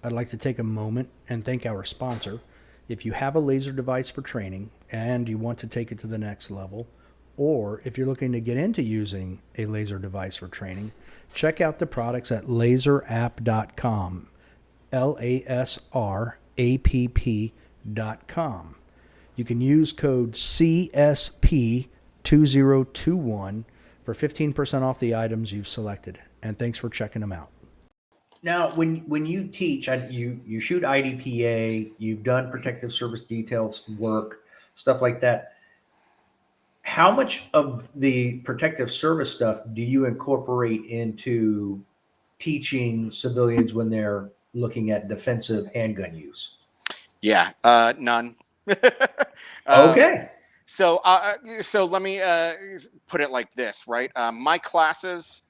I'd like to take a moment and thank our sponsor. If you have a laser device for training and you want to take it to the next level, or if you're looking to get into using a laser device for training, check out the products at laserapp.com. LASRAPP.com. You can use code CSP2021 for 15% off the items you've selected. And thanks for checking them out. Now, when you teach, you shoot IDPA, you've done protective service details work, stuff like that. How much of the protective service stuff do you incorporate into teaching civilians when they're looking at defensive handgun use? Yeah, none. Okay. So let me put it like this, right? My classes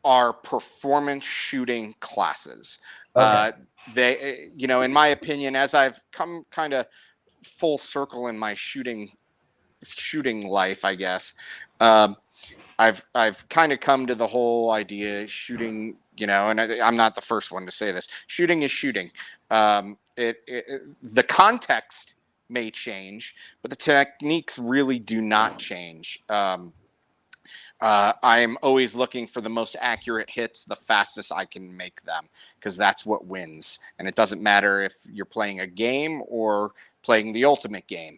are performance shooting classes. Okay. They, in my opinion, as I've come kind of full circle in my shooting life, I guess, I've kind of come to the whole idea shooting, and I'm not the first one to say this. Shooting is shooting. The context may change, but the techniques really do not change. I'm always looking for the most accurate hits, the fastest I can make them, because that's what wins. And it doesn't matter if you're playing a game or playing the ultimate game.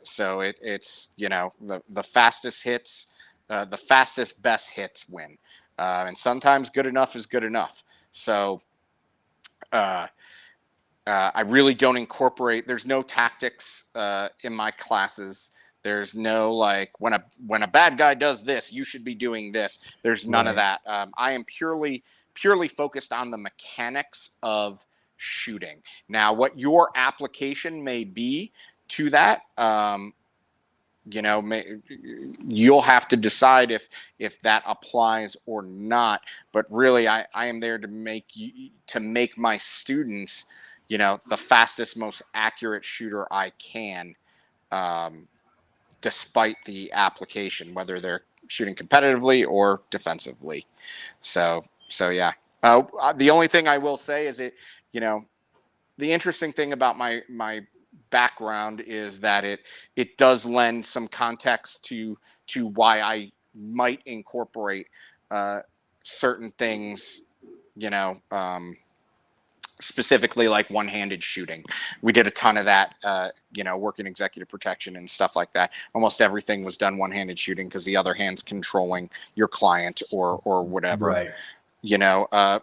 So it's the fastest hits, the fastest best hits win. And sometimes good enough is good enough. So I really don't incorporate. There's no tactics in my classes. There's no like when a bad guy does this, you should be doing this. There's none of that. I am purely focused on the mechanics of shooting. Now, what your application may be to that, you'll have to decide if that applies or not. But really, I am there to make my students, the fastest, most accurate shooter I can. Despite the application, whether they're shooting competitively or defensively. So yeah. The only thing I will say is the interesting thing about my background is that it does lend some context to why I might incorporate certain things, specifically like one-handed shooting. We did a ton of that, working executive protection and stuff like that. Almost everything was done one-handed shooting because the other hand's controlling your client or whatever. Right.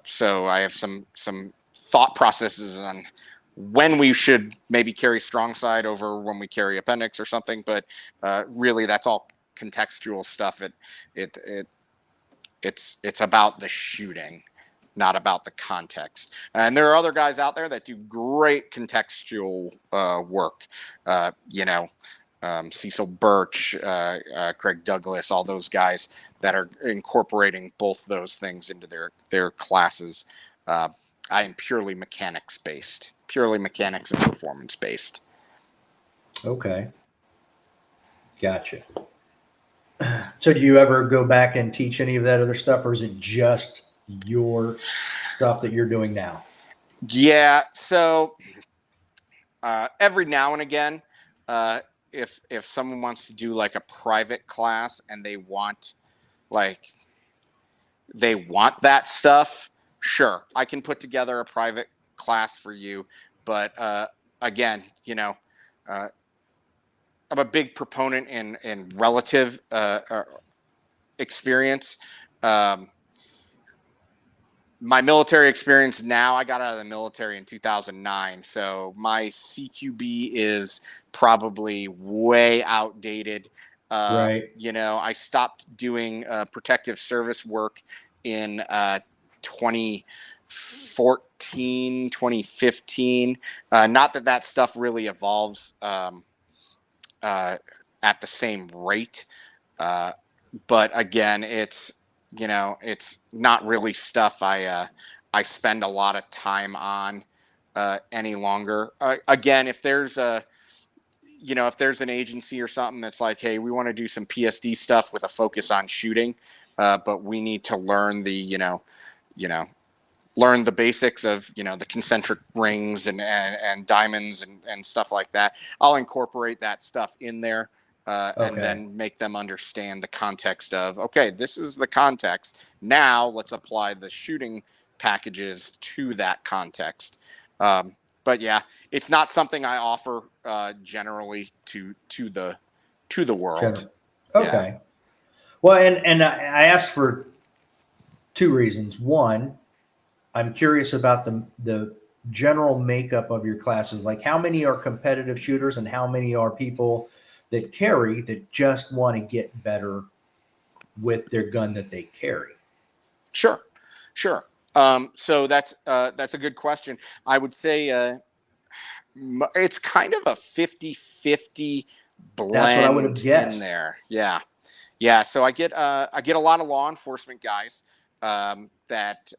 So I have some thought processes on when we should maybe carry strong side over when we carry appendix or something, but really that's all contextual stuff. It's about the shooting, not about the context. And there are other guys out there that do great contextual work. Cecil Birch, Craig Douglas, all those guys that are incorporating both those things into their classes. I am purely mechanics and performance based. Okay. Gotcha. So do you ever go back and teach any of that other stuff, or is it just your stuff that you're doing now? Yeah. So every now and again, if someone wants to do like a private class and they want that stuff, sure, I can put together a private class for you. But again, I'm a big proponent in relative experience. My military experience now, I got out of the military in 2009. So my CQB is probably way outdated. Right. I stopped doing protective service work in 2014, 2015. Not that stuff really evolves at the same rate. But again, it's not really stuff I spend a lot of time on any longer. Again, if there's an agency or something that's like, hey, we want to do some PSD stuff with a focus on shooting, but we need to learn the learn the basics of, you know, the concentric rings and diamonds and stuff like that, I'll incorporate that stuff in there. And then make them understand the context of, okay, this is the context. Now let's apply the shooting packages to that context. But yeah, it's not something I offer generally to the world. Okay. Yeah. Well, and I asked for two reasons. One, I'm curious about the general makeup of your classes. Like, how many are competitive shooters and how many are people that carry that just want to get better with their gun that they carry? Sure. So that's a good question. I would say it's kind of a 50-50 That's what I would have blend in guessed. there. Yeah. So I get a lot of law enforcement guys that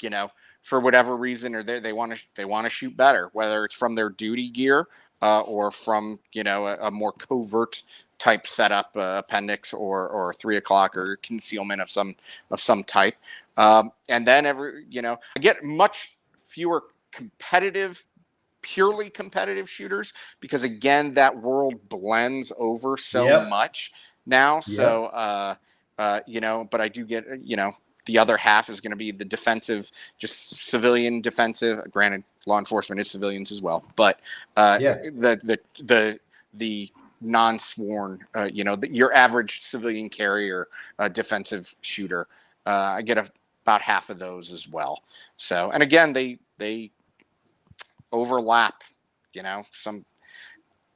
you know, for whatever reason, or they want to shoot better, whether it's from their duty gear or from, you know, a more covert type setup, appendix or 3 o'clock or concealment of some type. And then I get much fewer purely competitive shooters, because again, that world blends over so much now. So, but I do get, the other half is going to be the defensive, just civilian defensive. Granted, law enforcement is civilians as well, but the non-sworn, your average civilian carrier, defensive shooter. I get about half of those as well. So, and again, they overlap.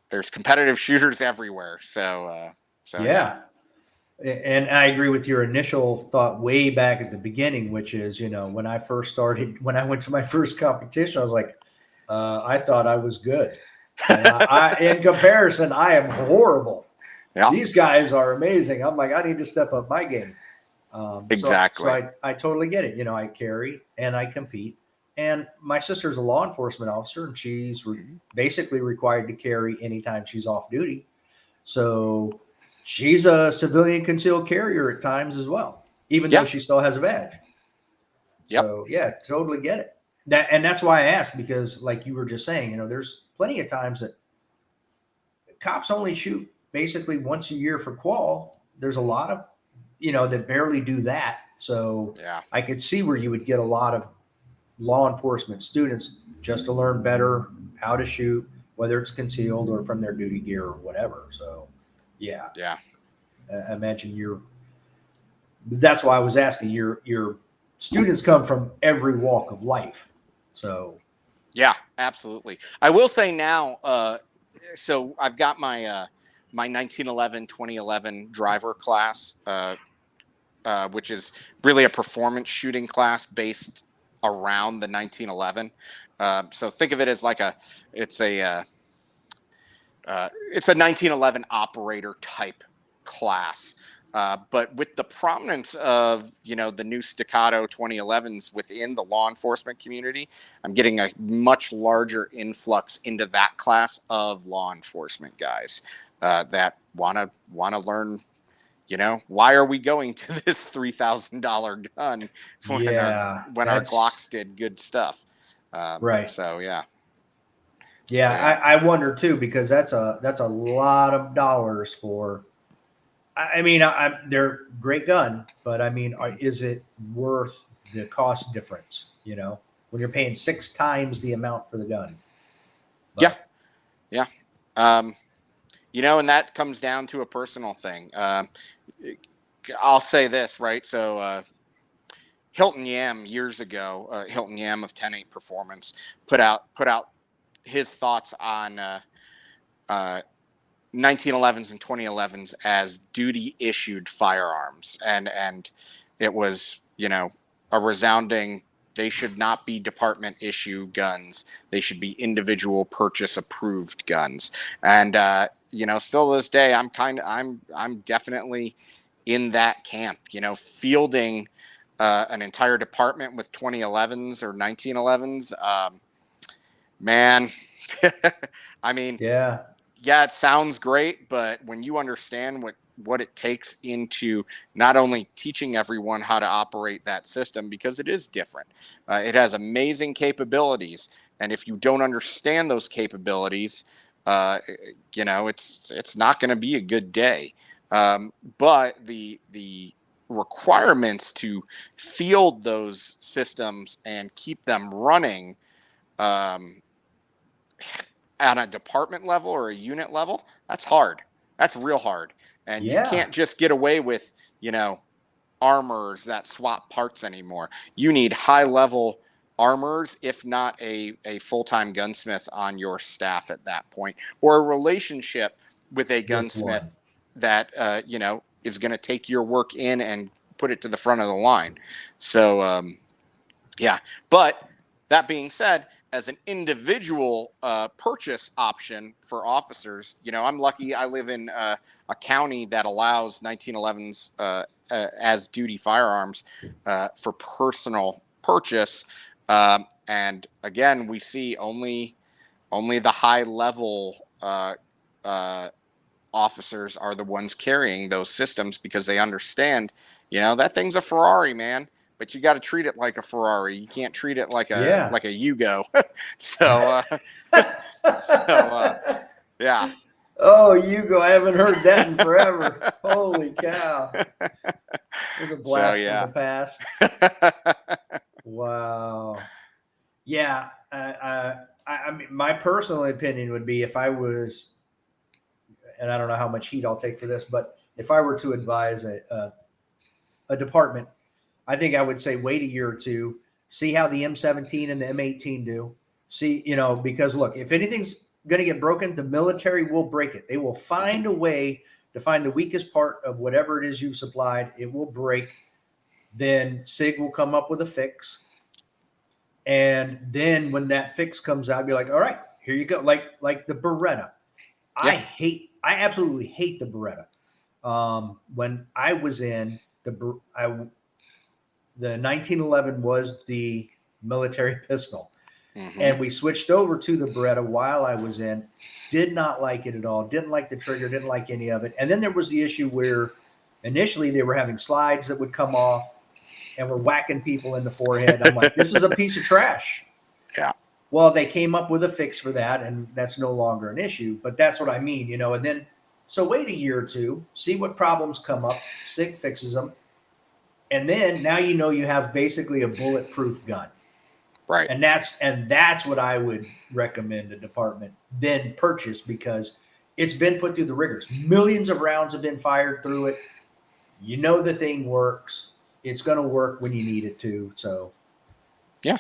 There's competitive shooters everywhere. So Yeah. And I agree with your initial thought way back at the beginning, which is, when I went to my first competition, I was like, I thought I was good. And in comparison, I am horrible. Yeah. These guys are amazing. I'm like, I need to step up my game. Exactly. So I totally get it. I carry and I compete. And my sister's a law enforcement officer, and she's basically required to carry anytime she's off duty. So she's a civilian concealed carrier at times as well, even though she still has a badge. So yeah, totally get it. That's why I asked, because like you were just saying, there's plenty of times that cops only shoot basically once a year for qual. There's a lot of, that barely do that. So I could see where you would get a lot of law enforcement students just to learn better how to shoot, whether it's concealed or from their duty gear or whatever. So yeah. I imagine that's why I was asking, your students come from every walk of life. So yeah, absolutely. I will say now, so I've got my my 1911 2011 driver class, which is really a performance shooting class based around the 1911. So think of it as like it's a 1911 operator type class. But with the prominence of, the new staccato 2011s within the law enforcement community, I'm getting a much larger influx into that class of law enforcement guys that want to learn, why are we going to this $3,000 gun when our Glocks did good stuff? Right. So yeah. Yeah, I wonder too, because that's a lot of dollars for. I mean, they're great gun, but I mean, is it worth the cost difference? When you're paying 6 times the amount for the gun. But, yeah. And that comes down to a personal thing. I'll say this, right? So Hilton Yam years ago, Hilton Yam of 10-8 Performance put out his thoughts on 1911s and 2011s as duty issued firearms, and it was a resounding, they should not be department issue guns, they should be individual purchase approved guns. And still to this day, I'm definitely in that camp. Fielding an entire department with 2011s or 1911s, man. I mean, yeah, it sounds great, but when you understand it takes into not only teaching everyone how to operate that system, because it is different. It has amazing capabilities, and if you don't understand those capabilities, it's not going to be a good day. But the requirements to field those systems and keep them running um, at a department level or a unit level, that's hard. That's real hard. And you Yeah. can't just get away with, armors that swap parts anymore. You need high level armors, if not a full-time gunsmith on your staff at that point, or a relationship with a gunsmith that, is going to take your work in and put it to the front of the line. So, yeah. But that being said, as an individual purchase option for officers, I'm lucky. I live in a county that allows 1911s as duty firearms for personal purchase. And again, we see only the high level officers are the ones carrying those systems, because they understand, that thing's a Ferrari, man. But you got to treat it like a Ferrari. You can't treat it like a Yugo. So, yeah. Oh, Yugo! I haven't heard that in forever. Holy cow! There's a blast from the past. Wow. Yeah. I mean, my personal opinion would be, if I was, and I don't know how much heat I'll take for this, but if I were to advise a department, I think I would say wait a year or two, see how the M17 and the M18 do. See, because look, if anything's going to get broken, the military will break it. They will find a way to find the weakest part of whatever it is you've supplied. It will break. Then SIG will come up with a fix. And then when that fix comes out, be like, all right, here you go. Like the Beretta. Yeah. I absolutely hate the Beretta. When I was in the 1911 was the military pistol. Mm-hmm. And we switched over to the Beretta while I was in. Did not like it at all. Didn't like the trigger. Didn't like any of it. And then there was the issue where initially they were having slides that would come off and were whacking people in the forehead. I'm like, this is a piece of trash. Yeah. Well, they came up with a fix for that, and that's no longer an issue. But that's what I mean, And then, so wait a year or two, see what problems come up. SIG fixes them. And then now you have basically a bulletproof gun. Right. And that's what I would recommend a department then purchase, because it's been put through the rigors. Millions of rounds have been fired through it. The thing works. It's going to work when you need it to. So, yeah.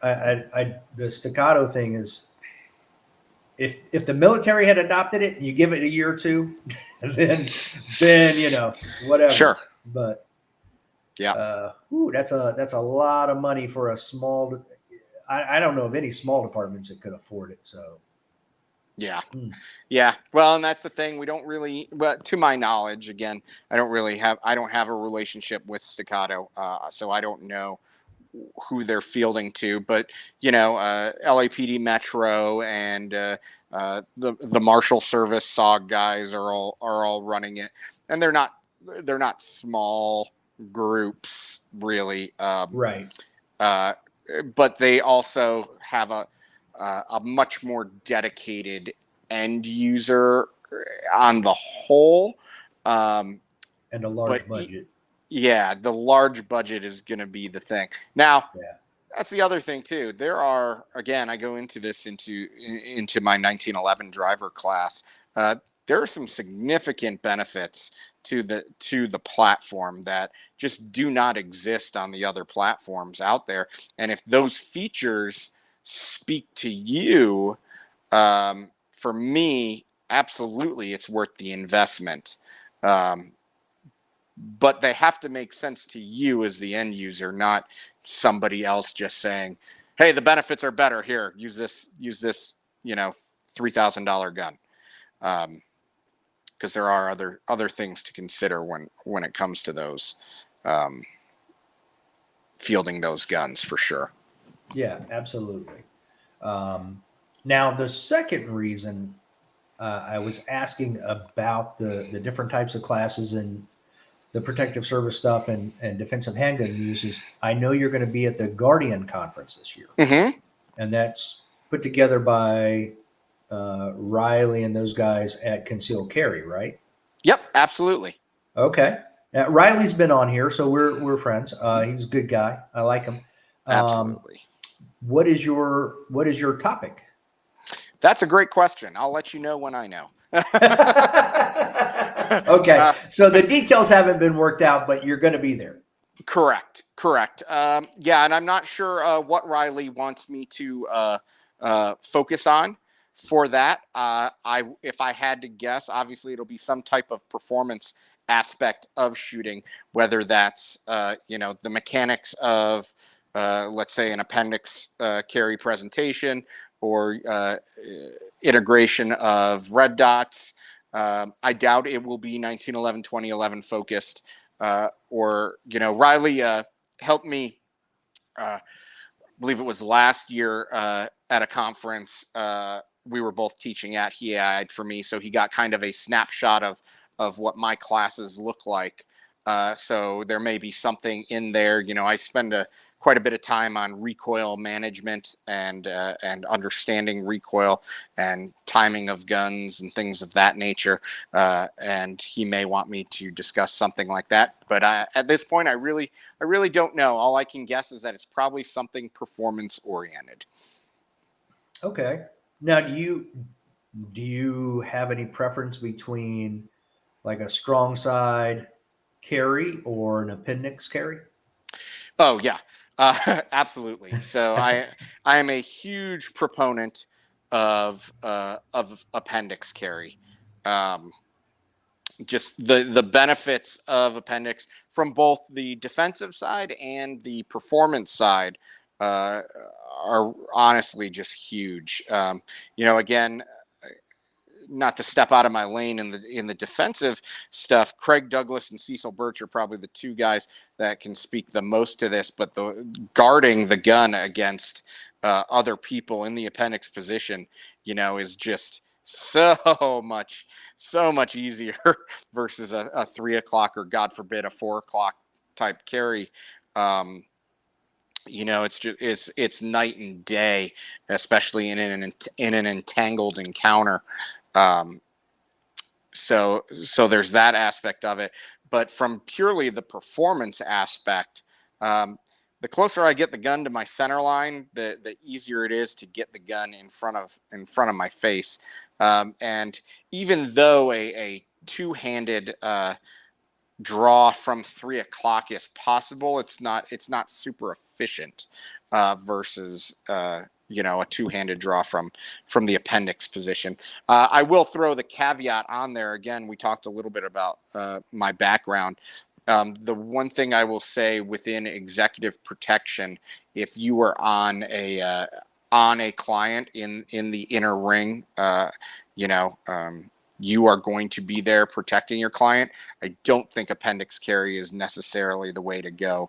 The staccato thing is, if the military had adopted it and you give it a year or two, then whatever. Sure. But yeah, that's a lot of money for a small. I don't know of any small departments that could afford it. So, yeah, yeah. Well, and that's the thing. We don't really, but to my knowledge, again, I don't have a relationship with Staccato, so I don't know who they're fielding to. But LAPD Metro and the Marshal Service SOG guys are all running it, and they're not small groups really, right. But they also have a much more dedicated end user on the whole, and a large budget. Yeah, the large budget is going to be the thing. Now, that's the other thing too. There are, again, I go into this into my 1911 driver class. There are some significant benefits to the platform that just do not exist on the other platforms out there. And if those features speak to you, for me, absolutely, it's worth the investment. But they have to make sense to you as the end user, not somebody else just saying, "Hey, the benefits are better. Here, use this, $3,000 gun." Because there are other things to consider when it comes to those fielding those guns, for sure. Yeah, absolutely. Now, the second reason I was asking about the different types of classes and the protective service stuff and defensive handgun uses. I know you're going to be at the Guardian conference this year, Mm-hmm. and that's put together by Riley and those guys at Concealed Carry, right? Yep, absolutely. Okay. Now, Riley's been on here, so we're friends. He's a good guy. I like him. Um, Absolutely. what is your topic? That's a great question. I'll let you know when I know. Okay, so the details haven't been worked out, but you're going to be there. Correct. Correct. Yeah, and I'm not sure what Riley wants me to focus on for that. If I had to guess, obviously it'll be some type of performance aspect of shooting, whether that's the mechanics of let's say an appendix carry presentation or integration of red dots. I doubt it will be 1911, 2011 focused. Riley helped me, I believe it was last year at a conference we were both teaching at. He had for me, so he got kind of a snapshot of what my classes look like. So there may be something in there. I spend quite a bit of time on recoil management and understanding recoil and timing of guns and things of that nature. And he may want me to discuss something like that. But at this point, I really don't know. All I can guess is that it's probably something performance oriented. Okay. Now, do you have any preference between like a strong side carry or an appendix carry? Oh yeah, absolutely. So I am a huge proponent of appendix carry. Um, just the benefits of appendix from both the defensive side and the performance side uh, are honestly just huge. Again, not to step out of my lane in the defensive stuff, Craig Douglas and Cecil Birch are probably the two guys that can speak the most to this. But the guarding the gun against other people in the appendix position, is just so much easier versus a 3 o'clock or God forbid a 4 o'clock type carry. It's night and day, especially in an entangled encounter. Um, so there's that aspect of it. But from purely the performance aspect, um, the closer I get the gun to my center line, the easier it is to get the gun in front of my face. And even though a two-handed draw from 3 o'clock is possible, it's not super efficient versus a two-handed draw from the appendix position. I will throw the caveat on there again. We talked a little bit about my background. The one thing I will say within executive protection, if you are on a client in the inner ring, you are going to be there protecting your client. I don't think appendix carry is necessarily the way to go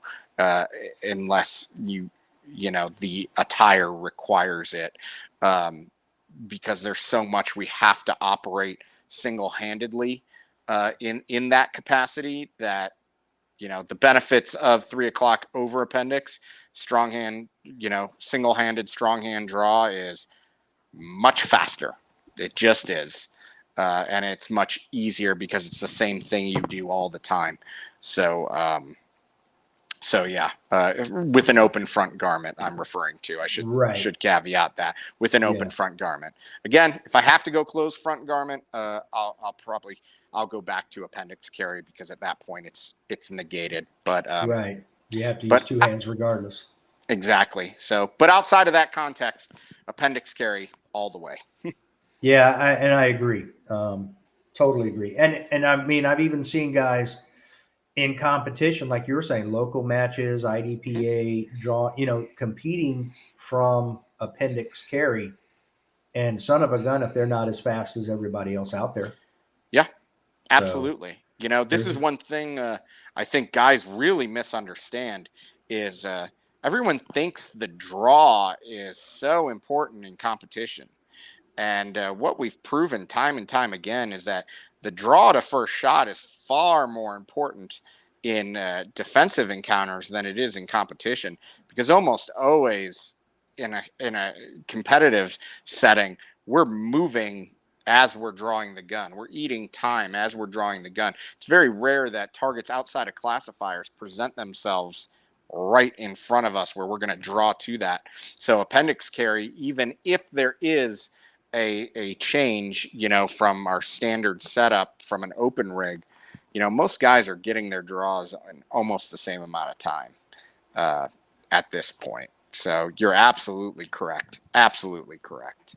unless the attire requires it, because there's so much we have to operate single-handedly in that capacity that the benefits of 3 o'clock over appendix strong hand, single-handed strong hand draw is much faster. It just is. And it's much easier because it's the same thing you do all the time. So yeah, with an open front garment, I'm referring to. I Right. should caveat that with an open Yeah. front garment. Again, if I have to go closed front garment, I'll go back to appendix carry because at that point it's negated. But Right. You have to use two hands regardless. exactly. So, but outside of that context, appendix carry all the way. Yeah, I agree. Totally agree. And I mean, I've even seen guys in competition, like you were saying, local matches, IDPA draw, competing from appendix carry, and son of a gun if they're not as fast as everybody else out there. Yeah, So absolutely. This is there's one thing I think guys really misunderstand is everyone thinks the draw is so important in competition. And what we've proven time and time again is that the draw to first shot is far more important in defensive encounters than it is in competition, because almost always in a competitive setting, we're moving as we're drawing the gun. We're eating time as we're drawing the gun. It's very rare that targets outside of classifiers present themselves right in front of us where we're going to draw to that. So appendix carry, even if there is a change, from our standard setup from an open rig, most guys are getting their draws in almost the same amount of time at this point. So you're absolutely correct. Absolutely correct.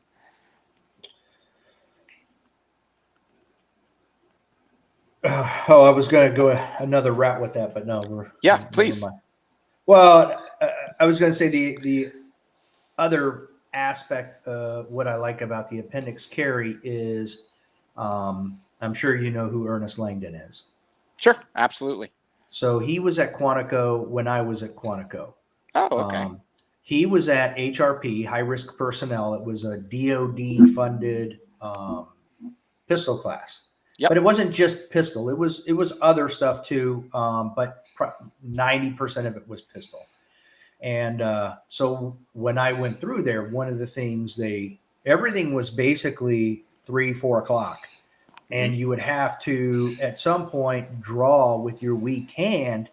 I was going to go another route with that, but no. Please. Well, I was going to say the other aspect of what I like about the appendix carry is, I'm sure you know who Ernest Langdon is. Sure, absolutely. So he was at Quantico when I was at Quantico. Oh, okay. He was at HRP, High Risk Personnel. It was a DoD-funded pistol class. Yep. But it wasn't just pistol. It was other stuff too, but 90% of it was pistol. And so when I went through there, one of the things everything was basically 3-4 o'clock. And you would have to, at some point, draw with your weak hand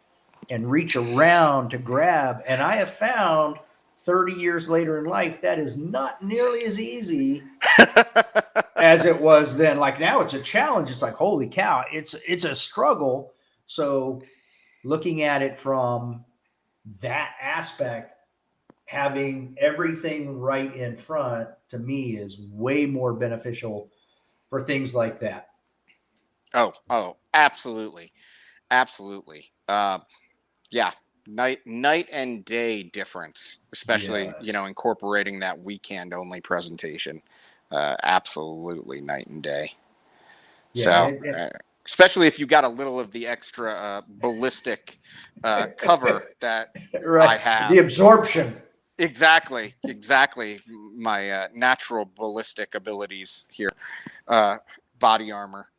and reach around to grab. And I have found 30 years later in life, that is not nearly as easy as it was then. Like now it's a challenge. It's like, holy cow, it's a struggle. So looking at it from that aspect, having everything right in front to me is way more beneficial for things like that. Oh, absolutely. Absolutely. Yeah. Night and day difference, especially, Yes. Incorporating that weekend only presentation. Absolutely night and day. Yeah, so, especially if you got a little of the extra ballistic cover that right. I have. The absorption. Exactly. My natural ballistic abilities here. Body armor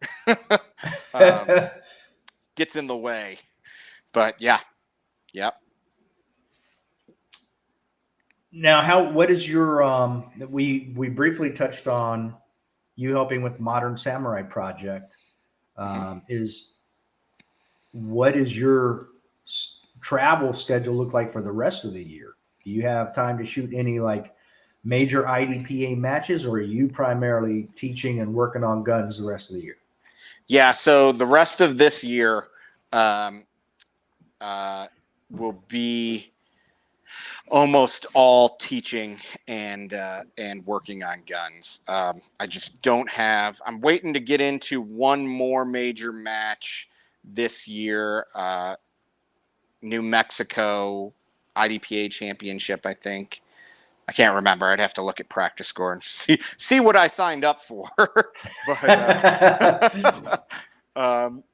gets in the way. But yeah. Yep. Now, what is your we briefly touched on you helping with the Modern Samurai project. What is your travel schedule look like for the rest of the year? Do you have time to shoot any like major IDPA matches, or are you primarily teaching and working on guns the rest of the year? Yeah, so the rest of this year will be almost all teaching and working on guns. I just don't have. I'm waiting to get into one more major match this year. New Mexico IDPA championship, I think. I can't remember. I'd have to look at practice score and see what I signed up for. But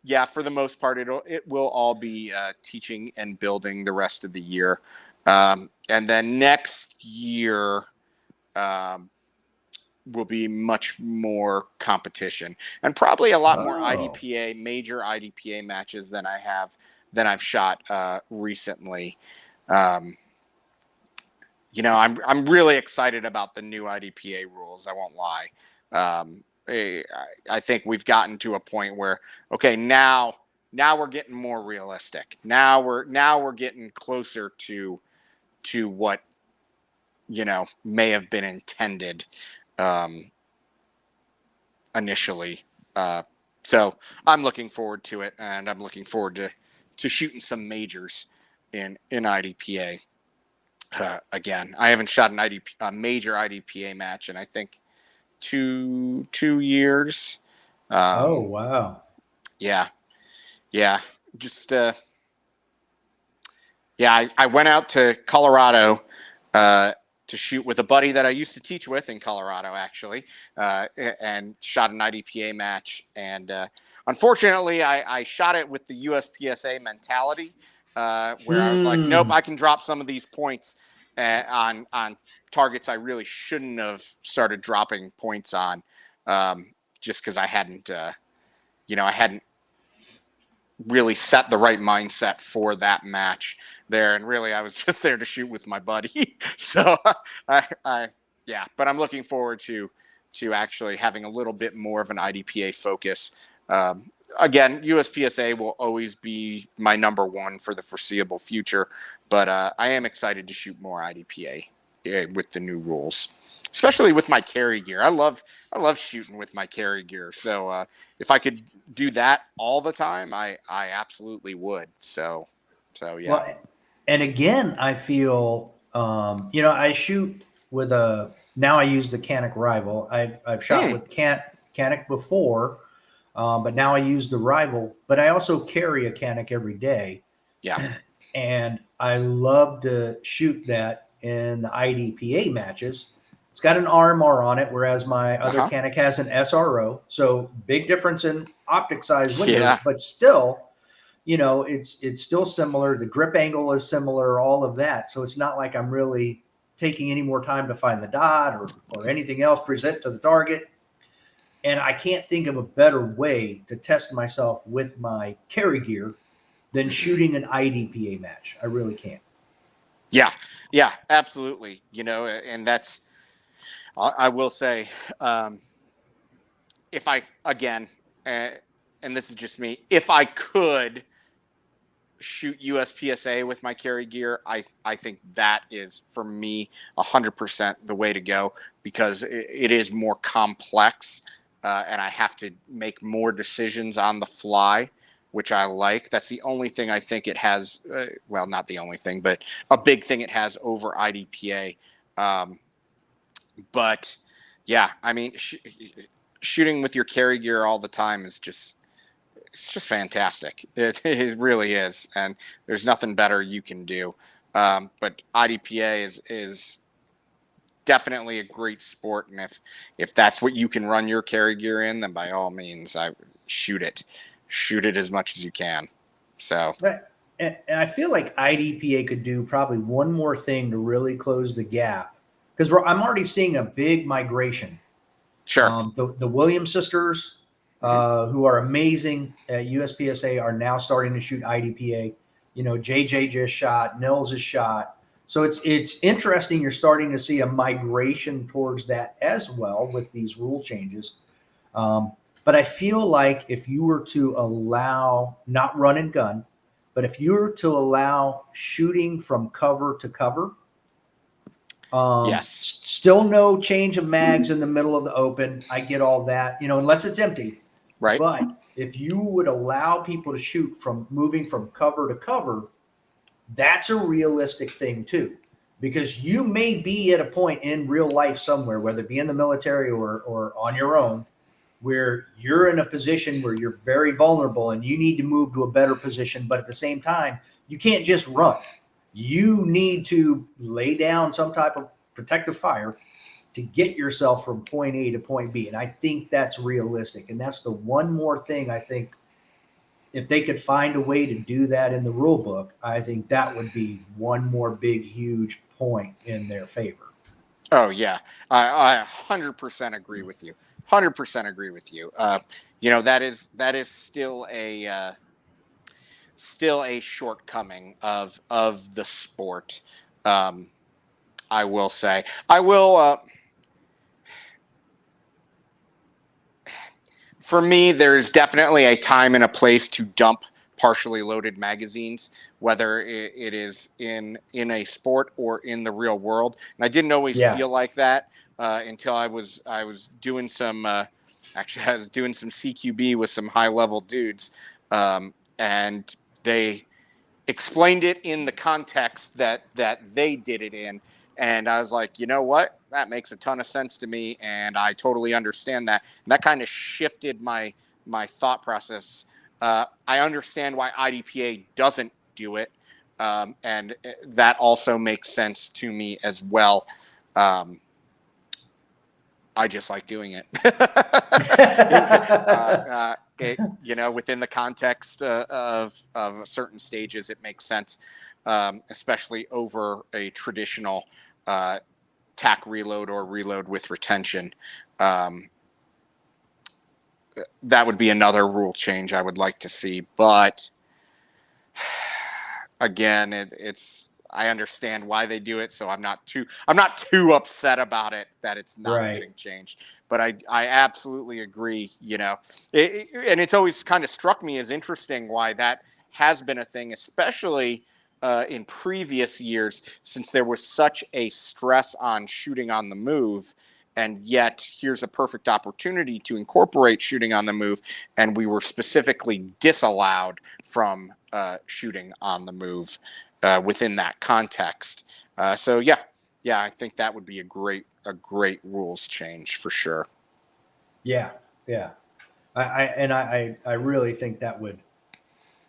yeah, for the most part, it will all be teaching and building the rest of the year. And then next year will be much more competition and probably a lot more major IDPA matches than I've shot recently. I'm really excited about the new IDPA rules. I won't lie. I think we've gotten to a point where, okay, now we're getting more realistic. Now we're getting closer to what, may have been intended initially. So I'm looking forward to it, and I'm looking forward to shooting some majors in IDPA. Again, I haven't shot a major IDPA match in I think two years. Oh wow! Yeah. Just I went out to Colorado to shoot with a buddy that I used to teach with in Colorado, actually, and shot an IDPA match. And unfortunately, I shot it with the USPSA mentality. Where I was like, nope, I can drop some of these points on targets I really shouldn't have started dropping points on, just because I hadn't really set the right mindset for that match there, and really I was just there to shoot with my buddy. So yeah, but I'm looking forward to actually having a little bit more of an IDPA focus. Again, USPSA will always be my number one for the foreseeable future, but I am excited to shoot more IDPA with the new rules, especially with my carry gear. I love shooting with my carry gear. So if I could do that all the time, I absolutely would. So yeah. Well, and again, I feel, I shoot with now I use the Canik Rival. I've shot with Canik before, but now I use the Rival, but I also carry a Canik every day. Yeah. And I love to shoot that in the IDPA matches. It's got an RMR on it, whereas my other Canik has an SRO. So big difference in optic size windows, but still, it's still similar. The grip angle is similar, all of that. So it's not like I'm really taking any more time to find the dot or anything else, present to the target. And I can't think of a better way to test myself with my carry gear than shooting an IDPA match. I really can't. Yeah, absolutely. And that's, I will say, if I, again, and this is just me, if I could shoot USPSA with my carry gear, I think that is, for me, 100% the way to go, because it is more complex, and I have to make more decisions on the fly, which I like. That's the only thing I think it has, well, not the only thing, but a big thing it has over IDPA. But yeah, I mean, shooting with your carry gear all the time is it's just fantastic. It really is, and there's nothing better you can do. But IDPA is definitely a great sport, and if that's what you can run your carry gear in, then by all means, I shoot it as much as you can. So, and I feel like IDPA could do probably one more thing to really close the gap, because I'm already seeing a big migration. Sure. The Williams sisters, who are amazing at USPSA, are now starting to shoot IDPA. JJ just shot, Nils is shot. So it's interesting. You're starting to see a migration towards that as well with these rule changes. But I feel like if you were to allow, not run and gun, but if you were to allow shooting from cover to cover, yes, still no change of mags in the middle of the open. I get all that, unless it's empty. Right. But if you would allow people to shoot from moving from cover to cover, that's a realistic thing too, because you may be at a point in real life somewhere, whether it be in the military or on your own, where you're in a position where you're very vulnerable and you need to move to a better position. But at the same time, you can't just run. You need to lay down some type of protective fire to get yourself from point A to point B. And I think that's realistic. And that's the one more thing I think, if they could find a way to do that in the rule book, I think that would be one more big, huge point in their favor. Oh yeah, I 100% agree with you. 100% agree with you. That is still a shortcoming of the sport. I will say, for me, there's definitely a time and a place to dump partially loaded magazines, whether it is in a sport or in the real world. And I didn't always feel like that until I was doing some actually I was doing some CQB with some high level dudes, and they explained it in the context that they did it in. And I was like, you know what? That makes a ton of sense to me, and I totally understand that. And that kind of shifted my thought process. I understand why IDPA doesn't do it, and that also makes sense to me as well. I just like doing it. Within the context of certain stages, it makes sense. especially over a traditional tack reload or reload with retention. That would be another rule change I would like to see. But again, it's I understand why they do it, so I'm not too upset about it that it's not Right. getting changed. But I absolutely agree. And it's always kind of struck me as interesting why that has been a thing, especially in previous years, since there was such a stress on shooting on the move. And yet, here's a perfect opportunity to incorporate shooting on the move, and we were specifically disallowed from shooting on the move within that context. So yeah, I think that would be a great rules change for sure. Yeah. Yeah. I really think that would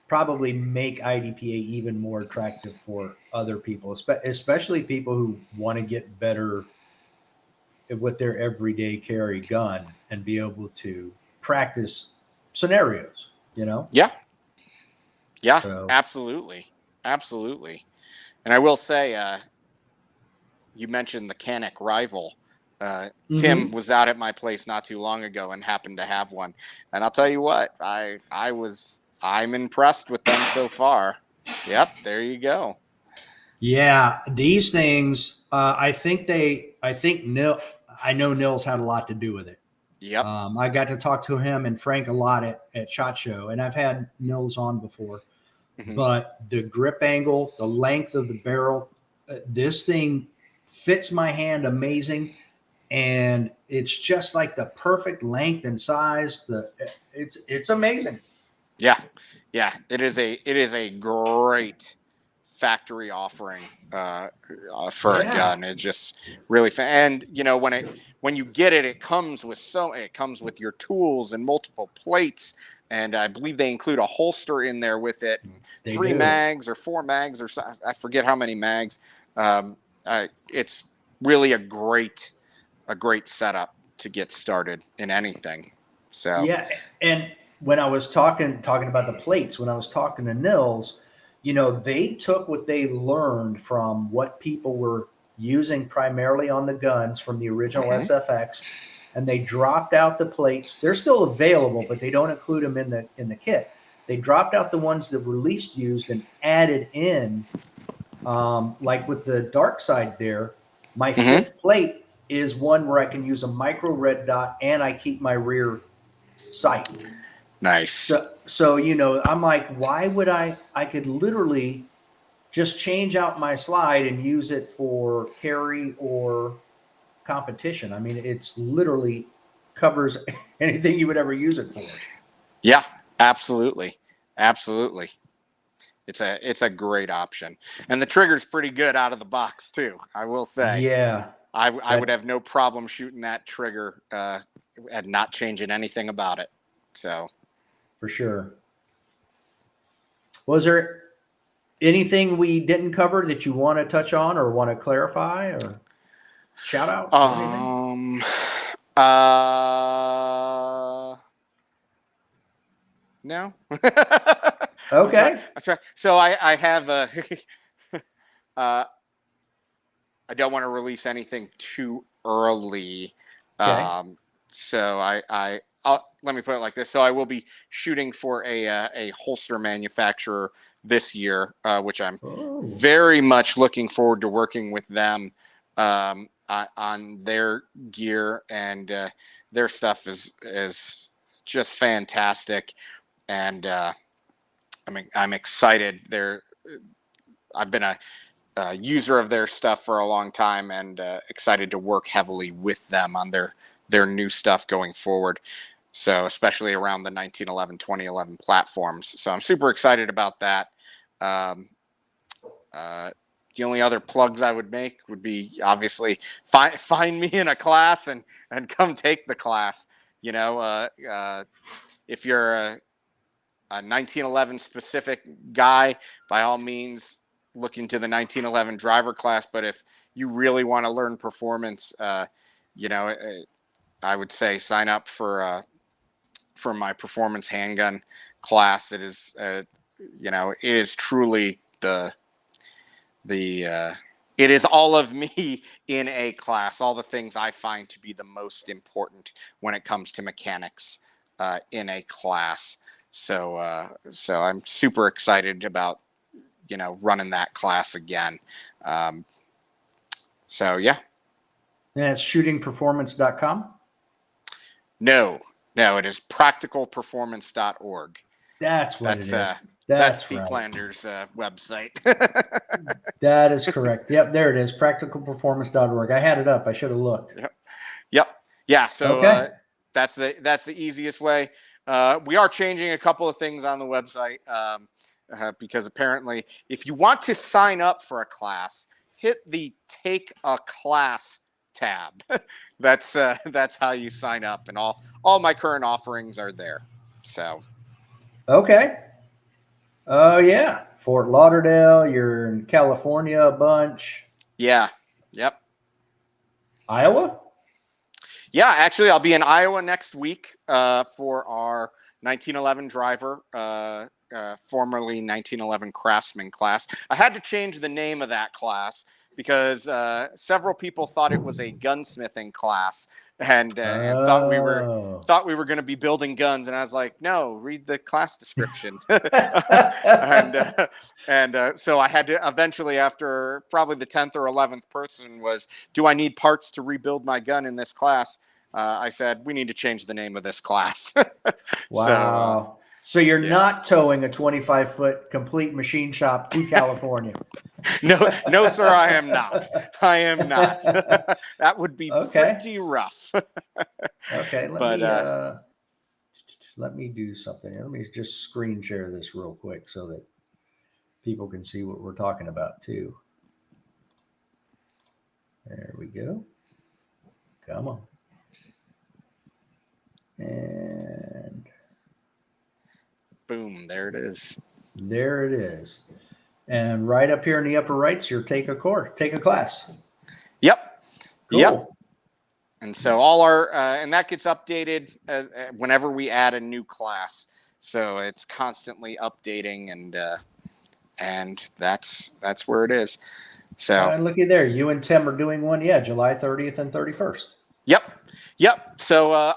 probably make IDPA even more attractive for other people, especially people who want to get better with their everyday carry gun and be able to practice scenarios, you know? Yeah, So, absolutely. And I will say, you mentioned the Canik Rival. Tim mhm. was out at my place not too long ago and happened to have one, and I'll tell you what, I'm impressed with them so far. Yep, there you go. Yeah, these things, I think I know Nils had a lot to do with it. Yep. I got to talk to him and Frank a lot at SHOT Show, and I've had Nils on before. Hmm. But the grip angle, the length of the barrel, this thing fits my hand amazing, and it's just like the perfect length and size. It's amazing. Yeah, It is a great factory offering for a Yeah. gun. It just really and when you get it, it comes with your tools and multiple plates, and I believe they include a holster in there with it, They 3 mags or 4 mags or so, I forget how many mags. It's really a great setup to get started in anything. So. Yeah, and when I was talking about the plates, when I was talking to Nils, they took what they learned from what people were using primarily on the guns from the original Mhm. SFX, and they dropped out the plates. They're still available, but they don't include them in the kit. They dropped out the ones that were least used and added in, like with the dark side there. My Mhm. fifth plate is one where I can use a micro red dot and I keep my rear sight. Nice. So I'm like, why would I could literally just change out my slide and use it for carry or competition. I mean, it's literally covers anything you would ever use it for. Yeah, absolutely. Absolutely. It's a great option. And the trigger's pretty good out of the box too, I will say. Yeah, I would that have no problem shooting that trigger and not changing anything about it. So, for sure. Was there anything we didn't cover that you want to touch on or want to clarify or shout outs or anything? um uh no. Okay. I'm trying. So I have a uh I don't want to release anything too early. Okay. Um, so let me put it like this. So I will be shooting for a holster manufacturer this year, which I'm Oh. very much looking forward to working with them on their gear, and their stuff is just fantastic. And I'm excited. I've been a user of their stuff for a long time, and excited to work heavily with them on their new stuff going forward. So especially around the 1911, 2011 platforms. So I'm super excited about that. Um, uh, the only other plugs I would make would be obviously find me in a class and come take the class. If you're a 1911 specific guy, by all means, look into the 1911 driver class. But if you really want to learn performance, you know, I would say sign up for my performance handgun class. It is, it is truly it is all of me in a class, all the things I find to be the most important when it comes to mechanics in a class. So so I'm super excited about running that class again. So yeah. And it's shootingperformance.com. No, it is practicalperformance.org. That's what it is. That's That's right. Seaplander's website. That is correct. Yep, there it is. Practicalperformance.org. I had it up. I should have looked. Yep. Yeah. So Okay. that's the easiest way. We are changing a couple of things on the website because apparently, if you want to sign up for a class, hit the Take a Class tab. That's how you sign up, and all my current offerings are there. So. Okay. Oh yeah, Fort Lauderdale. You're in California a bunch. Yeah. Yep. Iowa. Yeah, actually, I'll be in Iowa next week for our 1911 driver, formerly 1911 craftsman class. I had to change the name of that class because several people thought it was a gunsmithing class and thought we were going to be building guns, and I was like, no, read the class description. and so I had to eventually, after probably the 10th or 11th person was, do I need parts to rebuild my gun in this class? I said, we need to change the name of this class. Wow. So you're not towing a 25-foot complete machine shop to California. No, sir, I am not. I am not. That would be pretty rough. Okay, let me do something here. Let me just screen share this real quick so that people can see what we're talking about too. There we go. Come on. And boom, there it is. There it is. And right up here in the upper right's your take a class. Yep. Cool. Yep. And so all our and that gets updated whenever we add a new class. So it's constantly updating, and that's where it is. So and looky there, you and Tim are doing one, July 30th and 31st. Yep. So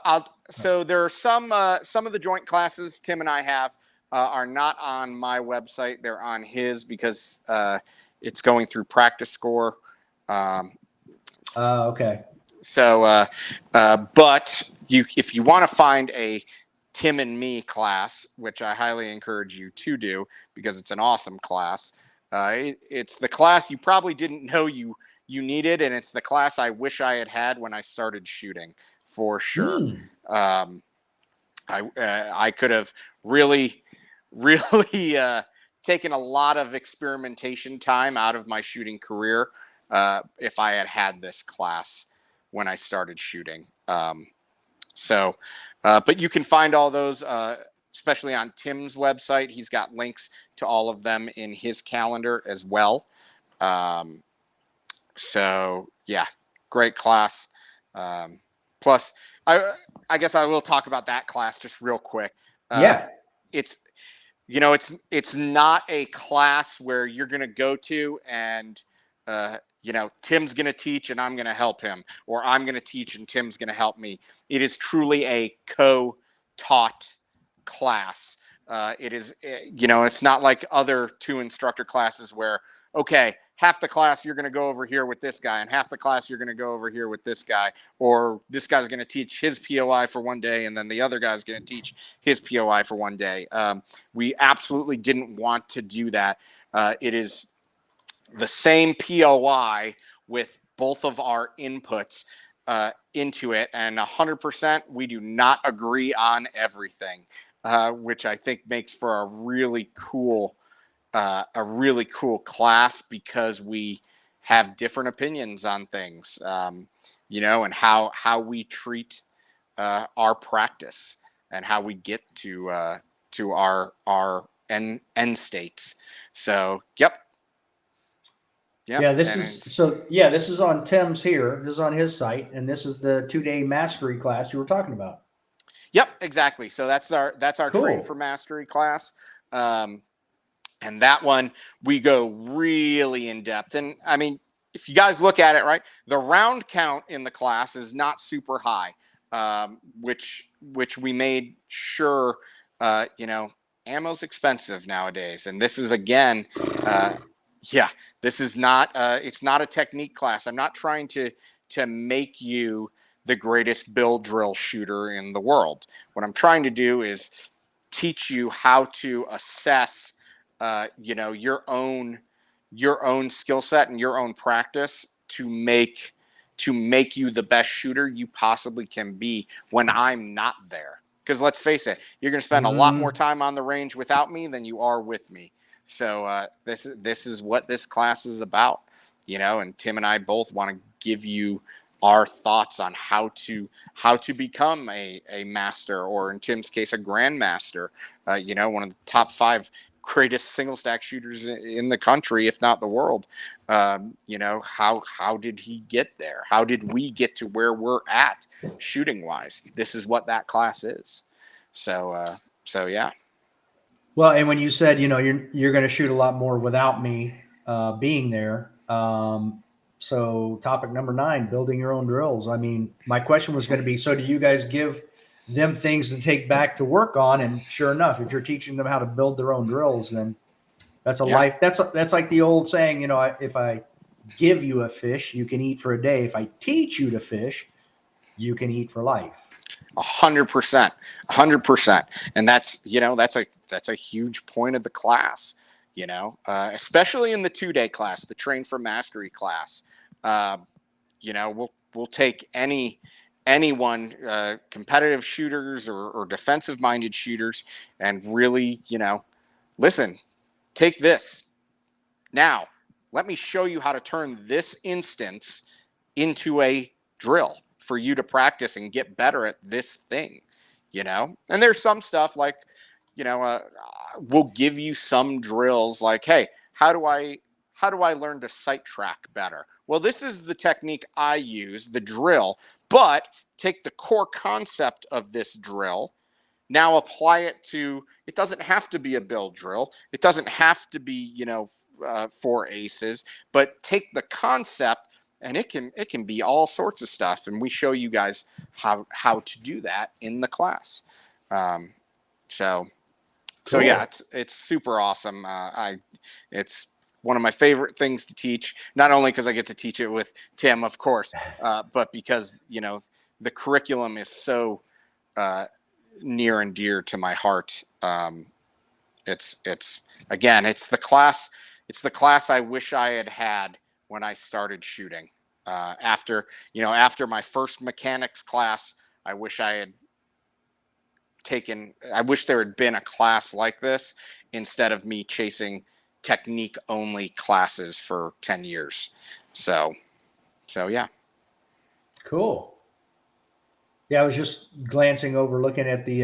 so there are some of the joint classes Tim and I have are not on my website. They're on his because it's going through Practice Score. Okay. So, but if you want to find a Tim and me class, which I highly encourage you to do because it's an awesome class, it's the class you probably didn't know you needed, and it's the class I wish I had when I started shooting, for sure. I could have really taken a lot of experimentation time out of my shooting career if I had this class when I started shooting. But you can find all those, especially on Tim's website. He's got links to all of them in his calendar as well. So yeah, great class. Plus, I guess I will talk about that class just real quick. It's not a class where you're going to go to and Tim's going to teach and I'm going to help him, or I'm going to teach and Tim's going to help me. It is truly a co-taught class. It is, it's not like other 2 instructor classes where, okay, half the class you're going to go over here with this guy and half the class you're going to go over here with this guy, or this guy's going to teach his POI for one day and then the other guy's going to teach his POI for one day. We absolutely didn't want to do that. It is the same POI with both of our inputs into it, and 100% we do not agree on everything, which I think makes for a really cool class because we have different opinions on things, and how we treat our practice and how we get to our end states. So, yep. Yeah, this is on Tim's here. This is on his site, and this is the 2-day mastery class you were talking about. Yep, exactly. So that's our Cool. Train for Mastery class. And that one, we go really in depth. And I mean, if you guys look at it, right, the round count in the class is not super high, which we made sure, you know, ammo's expensive nowadays. And this is, again, yeah, this is not, it's not a technique class. I'm not trying to make you the greatest build drill shooter in the world. What I'm trying to do is teach you how to assess, you know, your own skill set and your own practice to make you the best shooter you possibly can be when I'm not there. Because let's face it, you're going to spend a lot more time on the range without me than you are with me. So this is what this class is about, you know. And Tim and I both want to give you our thoughts on how to become a master, or in Tim's case, a grandmaster. You know, one of the top 5 greatest single stack shooters in the country, if not the world. You know, how did he get there? How did we get to where we're at shooting wise? This is what that class is. So yeah. Well, and when you said, you know, you're going to shoot a lot more without me being there. So topic number 9, building your own drills. I mean, my question was going to be, so do you guys give them things to take back to work on? And sure enough, if you're teaching them how to build their own drills, then that's a life. That's like the old saying, you know, if I give you a fish, you can eat for a day. If I teach you to fish, you can eat for life. 100%. And that's, you know, that's a huge point of the class, you know, especially in the 2-day class, the Train for Mastery class. You know, we'll take anyone, competitive shooters or defensive minded shooters, and really, you know, listen, take this. Now, let me show you how to turn this instance into a drill for you to practice and get better at this thing, you know. And there's some stuff like, you know, we'll give you some drills like, hey, how do I learn to sight track better? Well, this is the technique I use, the drill, but take the core concept of this drill, now apply it to, it doesn't have to be a build drill. It doesn't have to be, you know, 4 aces, but take the concept, and it can be all sorts of stuff. And we show you guys how to do that in the class. So Cool. yeah, it's super awesome. It's one of my favorite things to teach, not only because I get to teach it with Tim, of course, but because, you know, the curriculum is so near and dear to my heart. It's the class I wish I had when I started shooting. After my first mechanics class, I wish there had been a class like this instead of me chasing technique only classes for 10 years. So yeah. Cool. Yeah, I was just glancing over, looking at the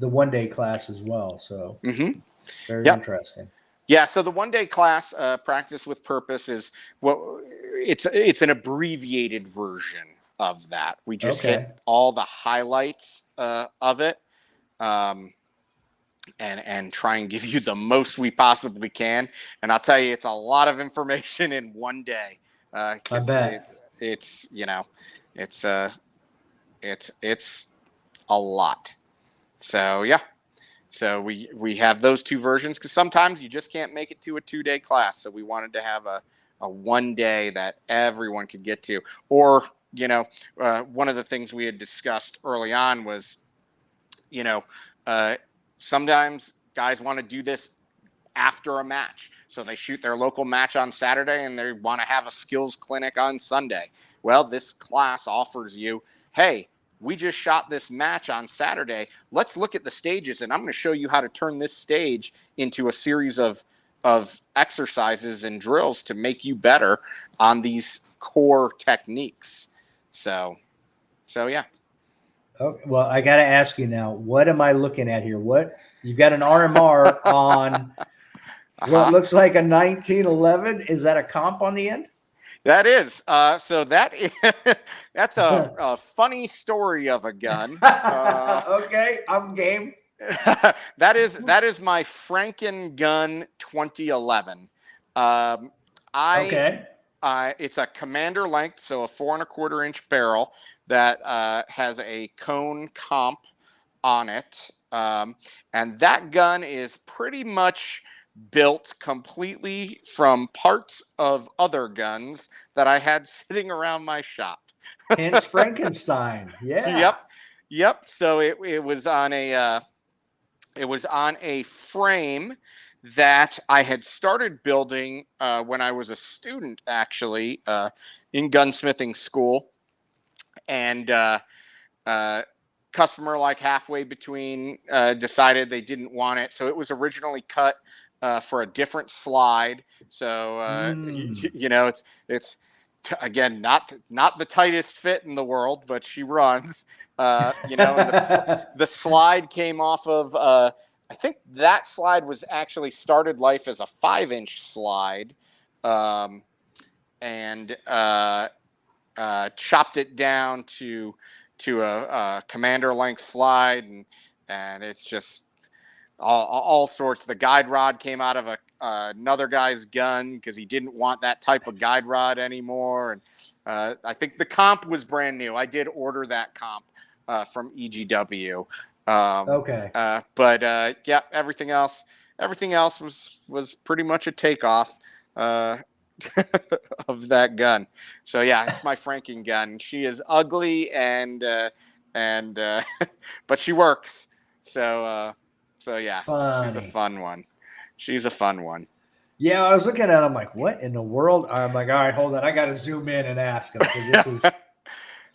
1-day class as well. So very interesting. Yeah, so the 1-day class, Practice with Purpose, is it's an abbreviated version of that. We just hit all the highlights of it, and try and give you the most we possibly can. And I'll tell you, it's a lot of information in one day. I bet it's you know, it's a lot. So yeah. So we have those 2 versions because sometimes you just can't make it to a 2-day class. So we wanted to have a 1 day that everyone could get to. Or, you know, one of the things we had discussed early on was, you know, sometimes guys want to do this after a match. So they shoot their local match on Saturday and they want to have a skills clinic on Sunday. Well, this class offers you, hey, we just shot this match on Saturday. Let's look at the stages, and I'm going to show you how to turn this stage into a series of exercises and drills to make you better on these core techniques. So yeah. Okay, well, I got to ask you now, what am I looking at here? What you've got an RMR on what looks like a 1911. Is that a comp on the end? That is. So that is, that's a funny story of a gun. Okay, I'm game. that is my Franken gun 2011. Okay. It's a commander length, so a 4.25-inch barrel that has a cone comp on it, and that gun is pretty much built completely from parts of other guns that I had sitting around my shop. Hence Frankenstein. Yeah. Yep. So it was on a frame that I had started building when I was a student, actually, in gunsmithing school, and customer, like halfway between, decided they didn't want it, so it was originally cut for a different slide. So you know, it's again not the tightest fit in the world, but she runs. You know, and the slide came off of. I think that slide was actually started life as a 5-inch slide, and chopped it down to a commander length slide, and it's just all sorts. The guide rod came out of another guy's gun because he didn't want that type of guide rod anymore, and I think the comp was brand new. I did order that comp from EGW. Okay. But yeah, everything else was pretty much a takeoff of that gun. So yeah, it's my Franken gun. She is ugly and but she works. So yeah, she's a Funny. fun one. She's a fun one. Yeah, I was looking at it, I'm like, what in the world? I'm like, all right, hold on. I got to zoom in and ask him because this is.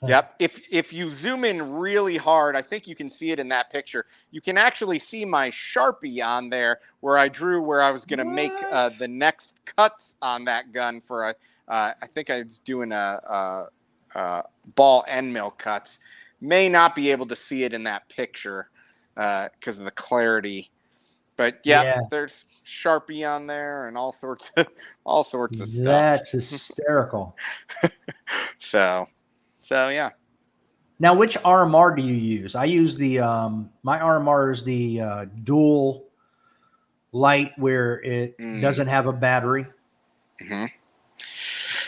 Yep. If you zoom in really hard, I think you can see it in that picture. You can actually see my Sharpie on there where I drew where I was going to make the next cuts on that gun for I think I was doing a ball end mill cuts. May not be able to see it in that picture because of the clarity. But yeah, there's Sharpie on there and all sorts of stuff. That's hysterical. So yeah. Now, which RMR do you use? I use the my RMR is the dual light where it doesn't have a battery. Mm-hmm.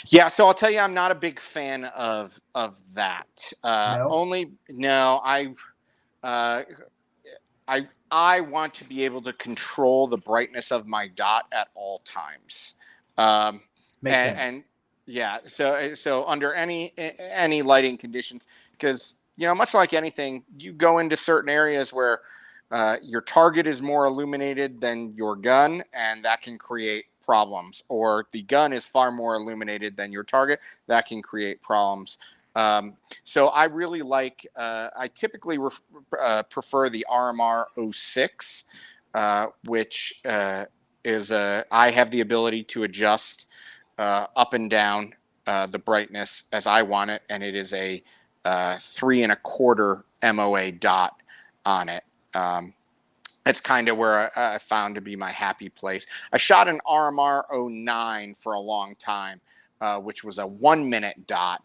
Yeah, so I'll tell you, I'm not a big fan of that. No? I want to be able to control the brightness of my dot at all times. Makes sense. And yeah, so under any lighting conditions, because much like anything, you go into certain areas where your target is more illuminated than your gun, and that can create problems. Or the gun is far more illuminated than your target, that can create problems. So I really like. I typically prefer the RMR 06, which is I have the ability to adjust up and down the brightness as I want it, and it is a 3.25 MOA dot on it. That's kind of where I found to be my happy place. I shot an RMR 09 for a long time, which was a 1-minute dot,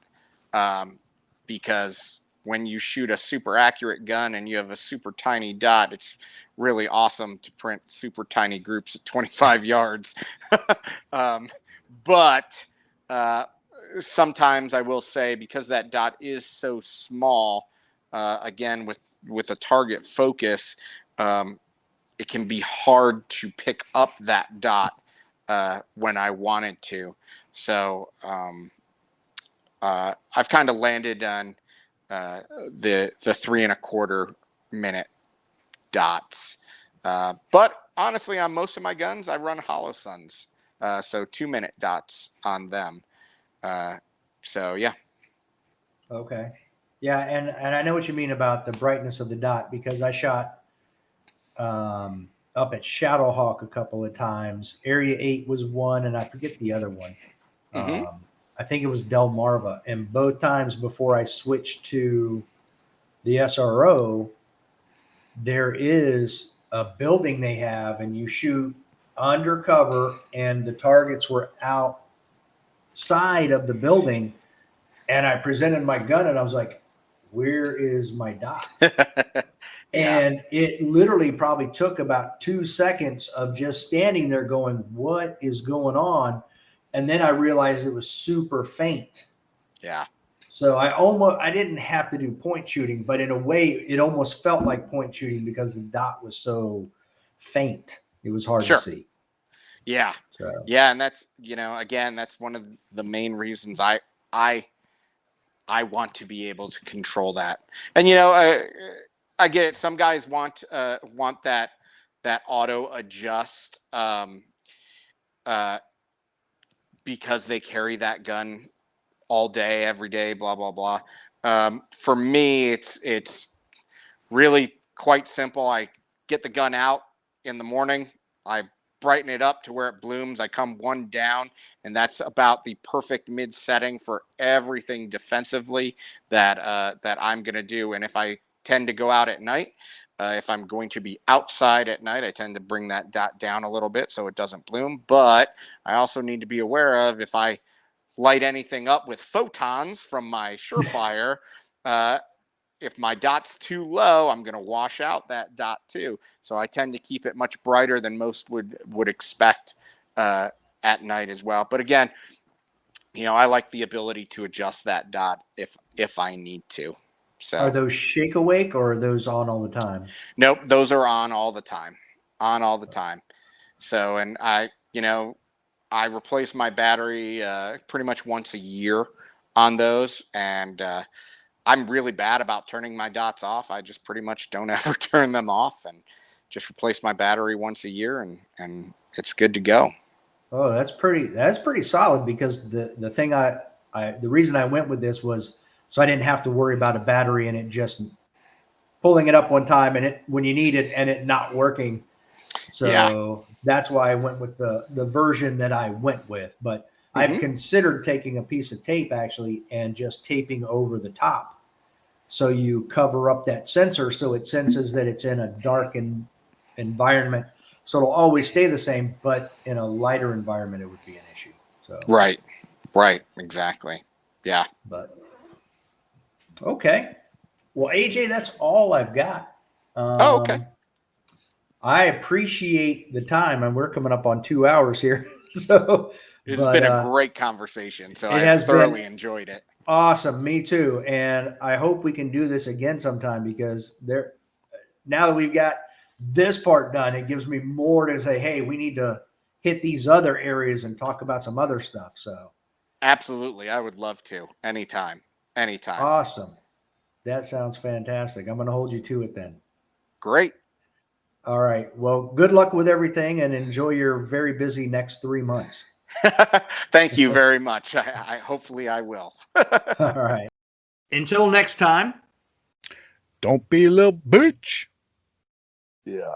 because when you shoot a super accurate gun and you have a super tiny dot, it's really awesome to print super tiny groups at 25 yards. But sometimes I will say, because that dot is so small, again, with a target focus, it can be hard to pick up that dot when I wanted to. So I've kind of landed on the 3.25 minute dots. But honestly, on most of my guns, I run hollow suns. So 2-minute dots on them. So yeah. Okay. Yeah, and I know what you mean about the brightness of the dot, because I shot up at Shadowhawk a couple of times. Area 8 was one, and I forget the other one. Mm-hmm. I think it was Delmarva. And both times before I switched to the SRO, there is a building they have, and you shoot undercover, and the targets were outside of the building. And I presented my gun, and I was like, where is my dot? And it literally probably took about 2 seconds of just standing there going, what is going on? And then I realized it was super faint. Yeah. So I didn't have to do point shooting, but in a way it almost felt like point shooting because the dot was so faint. It was hard to see. Yeah. So. Yeah. And that's, again, that's one of the main reasons I want to be able to control that. And, I get it. Some guys want that auto adjust, because they carry that gun all day, every day, blah, blah, blah. For me, it's really quite simple. I get the gun out in the morning. I brighten it up to where it blooms. I come one down, and that's about the perfect mid setting for everything defensively that I'm going to do. And if I tend to go out at night, if I'm going to be outside at night, I tend to bring that dot down a little bit so it doesn't bloom. But I also need to be aware of if I light anything up with photons from my Surefire, if my dot's too low, I'm going to wash out that dot too. So I tend to keep it much brighter than most would expect at night as well. But again, I like the ability to adjust that dot if I need to. So are those shake awake or are those on all the time? Nope, those are on all the time. On all the time. So, and I replace my battery pretty much once a year on those, and I'm really bad about turning my dots off. I just pretty much don't ever turn them off, and just replace my battery once a year, and it's good to go. Oh, that's pretty solid, because the thing the reason I went with this was so I didn't have to worry about a battery and it just pulling it up one time and when you need it and it not working. So that's why I went with the version that I went with. But I've considered taking a piece of tape actually and just taping over the top. So you cover up that sensor so it senses that it's in a darkened environment. So it'll always stay the same, but in a lighter environment, it would be an issue. So Right, exactly. Yeah. But okay. Well, AJ, that's all I've got. Okay. I appreciate the time, and we're coming up on 2 hours here. So it's been a great conversation. So I thoroughly enjoyed it. Awesome. Me too. And I hope we can do this again sometime, because now that we've got this part done, it gives me more to say, hey, we need to hit these other areas and talk about some other stuff. So absolutely. I would love to. Anytime. Awesome. That sounds fantastic. I'm going to hold you to it then. Great. All right. Well, good luck with everything and enjoy your very busy next 3 months. Thank you very much. I hopefully I will. All right. Until next time. Don't be a little bitch. Yeah.